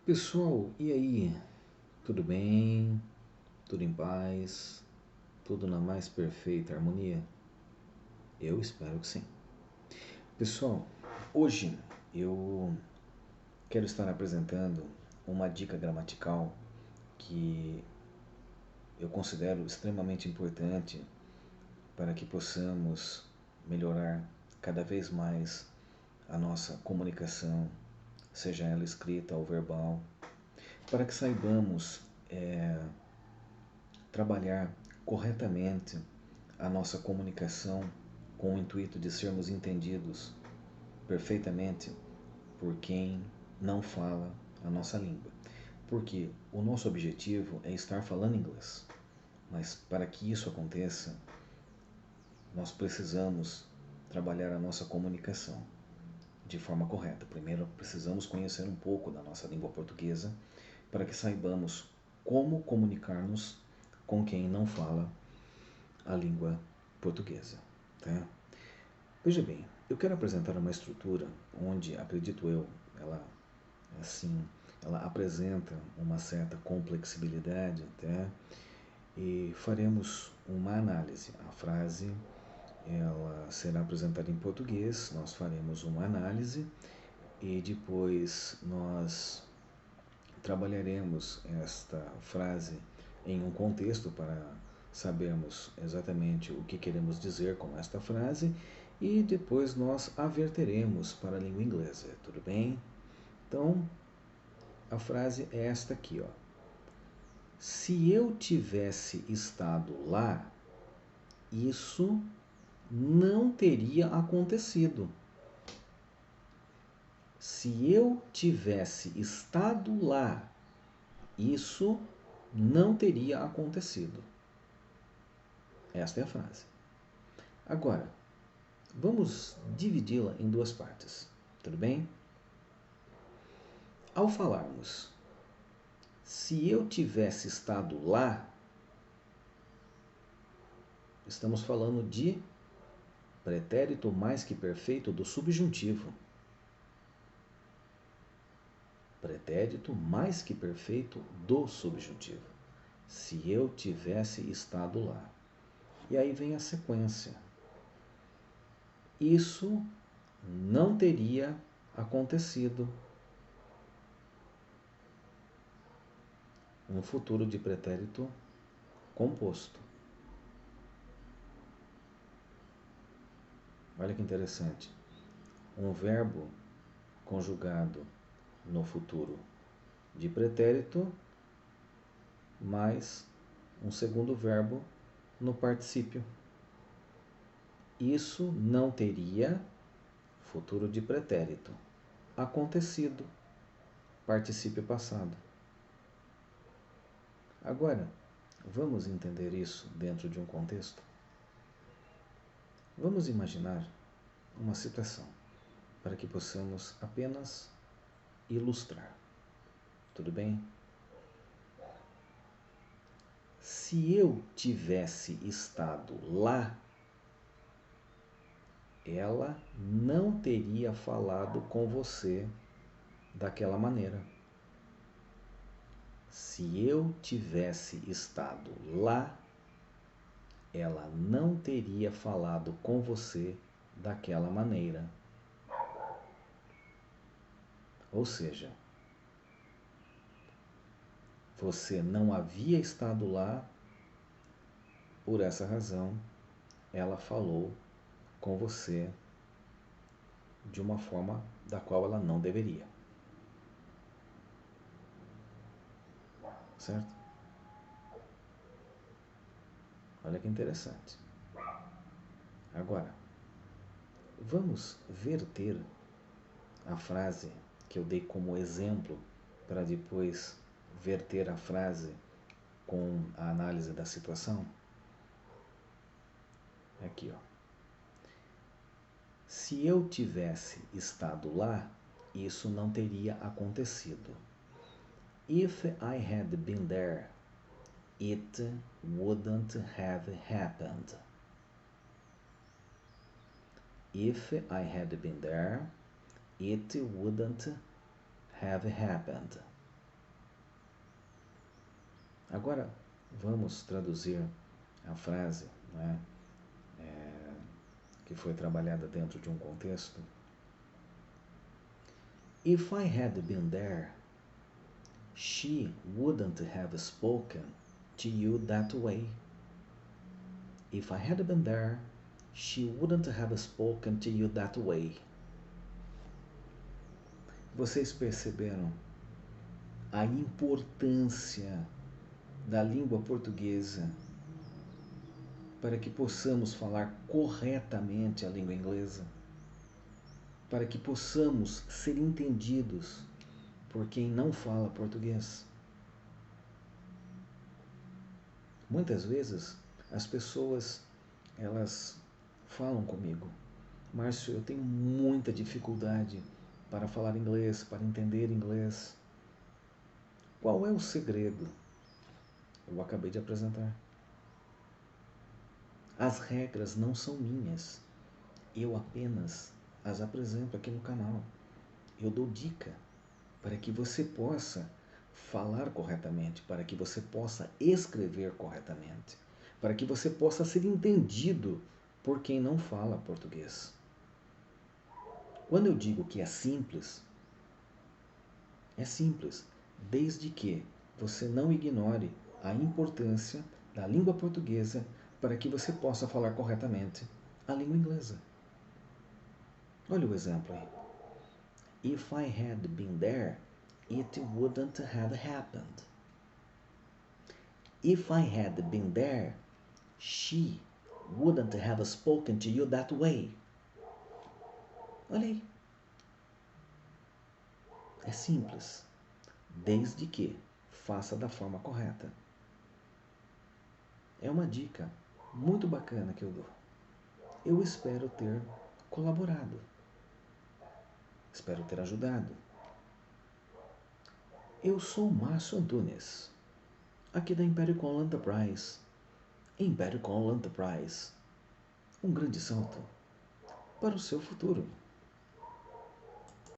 Pessoal, e aí? Tudo bem? Tudo em paz? Tudo na mais perfeita harmonia? Eu espero que sim. Pessoal, hoje eu quero estar apresentando uma dica gramatical que eu considero extremamente importante para que possamos melhorar cada vez mais a nossa comunicação, seja ela escrita ou verbal, para que saibamos trabalhar corretamente a nossa comunicação com o intuito de sermos entendidos perfeitamente por quem não fala a nossa língua. Porque o nosso objetivo é estar falando inglês, mas para que isso aconteça, nós precisamos trabalhar a nossa comunicação de forma correta. Primeiro, precisamos conhecer um pouco da nossa língua portuguesa para que saibamos como comunicar-nos com quem não fala a língua portuguesa. Tá? Veja bem, eu quero apresentar uma estrutura onde, acredito eu, ela assim, ela apresenta uma certa complexibilidade, tá? E faremos uma análise. A frase ela será apresentada em português, nós faremos uma análise e depois nós trabalharemos esta frase em um contexto para sabermos exatamente o que queremos dizer com esta frase e depois nós a verteremos para a língua inglesa, tudo bem? Então, a frase é esta aqui, ó. Se eu tivesse estado lá, isso não teria acontecido. Se eu tivesse estado lá, isso não teria acontecido. Esta é a frase. Agora, vamos dividi-la em duas partes, tudo bem? Ao falarmos, se eu tivesse estado lá, estamos falando de pretérito mais que perfeito do subjuntivo. Pretérito mais que perfeito do subjuntivo. Se eu tivesse estado lá. E aí vem a sequência. Isso não teria acontecido. Um futuro de pretérito composto. Olha que interessante. Um verbo conjugado no futuro de pretérito mais um segundo verbo no particípio. Isso não teria, futuro de pretérito, acontecido, particípio passado. Agora, vamos entender isso dentro de um contexto? Vamos imaginar uma situação para que possamos apenas ilustrar. Tudo bem? Se eu tivesse estado lá, ela não teria falado com você daquela maneira. Se eu tivesse estado lá, ela não teria falado com você daquela maneira. Ou seja, você não havia estado lá, por essa razão, ela falou com você de uma forma da qual ela não deveria. Certo? Olha que interessante. Agora, vamos verter a frase que eu dei como exemplo para depois verter a frase com a análise da situação? Aqui, ó. Se eu tivesse estado lá, isso não teria acontecido. If I had been there, it wouldn't have happened. If I had been there, it wouldn't have happened. Agora, vamos traduzir a frase, né, que foi trabalhada dentro de um contexto. If I had been there, she wouldn't have spoken to you that way. If I had been there, she wouldn't have spoken to you that way. Vocês perceberam a importância da língua portuguesa para que possamos falar corretamente a língua inglesa? Para que possamos ser entendidos por quem não fala português? Muitas vezes as pessoas, elas falam comigo: Márcio, eu tenho muita dificuldade para falar inglês, para entender inglês. Qual é o segredo? Eu acabei de apresentar. As regras não são minhas. Eu apenas as apresento aqui no canal. Eu dou dica para que você possa falar corretamente, para que você possa escrever corretamente, para que você possa ser entendido por quem não fala português. Quando eu digo que é simples, desde que você não ignore a importância da língua portuguesa para que você possa falar corretamente a língua inglesa. Olha o exemplo aí. If I had been there, it wouldn't have happened. If I had been there, she wouldn't have spoken to you that way. Olha aí. É simples, desde que faça da forma correta. É uma dica muito bacana que eu dou. Eu espero ter colaborado. Espero ter ajudado. Eu sou Márcio Antunes, aqui da Império Call Enterprise. Império Call Enterprise. Um grande salto para o seu futuro.